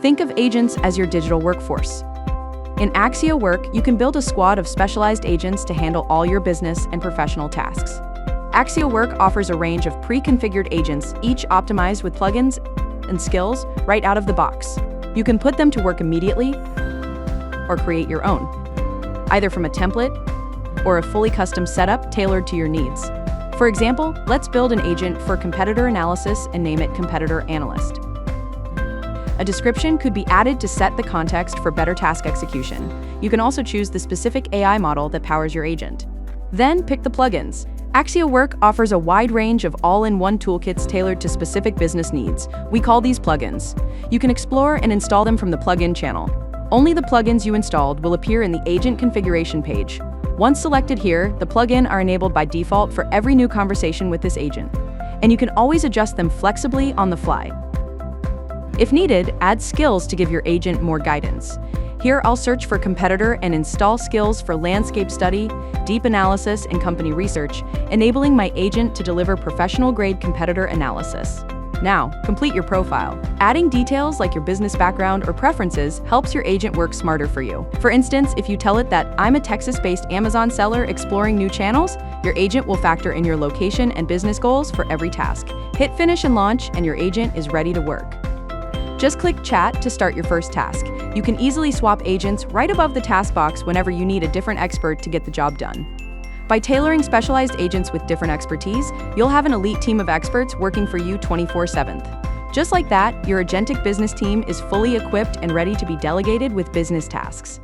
Think of agents as your digital workforce. In Accio Work, you can build a squad of specialized agents to handle all your business and professional tasks. Accio Work offers a range of pre-configured agents, each optimized with plugins and skills right out of the box. You can put them to work immediately or create your own, either from a template or a fully custom setup tailored to your needs. For example, let's build an agent for competitor analysis and name it Competitor Analyst. A description could be added to set the context for better task execution. You can also choose the specific AI model that powers your agent. Then pick the plugins. Accio Work offers a wide range of all-in-one toolkits tailored to specific business needs. We call these plugins. You can explore and install them from the plugin channel. Only the plugins you installed will appear in the agent configuration page. Once selected here, the plugin are enabled by default for every new conversation with this agent, and you can always adjust them flexibly on the fly. If needed, add skills to give your agent more guidance. Here, I'll search for competitor and install skills for landscape study, deep analysis, and company research, enabling my agent to deliver professional-grade competitor analysis. Now, complete your profile. Adding details like your business background or preferences helps your agent work smarter for you. For instance, if you tell it that I'm a Texas-based Amazon seller exploring new channels, your agent will factor in your location and business goals for every task. Hit finish and launch, and your agent is ready to work. Just click Chat to start your first task. You can easily swap agents right above the task box whenever you need a different expert to get the job done. By tailoring specialized agents with different expertise, you'll have an elite team of experts working for you 24/7. Just like that, your agentic business team is fully equipped and ready to be delegated with business tasks.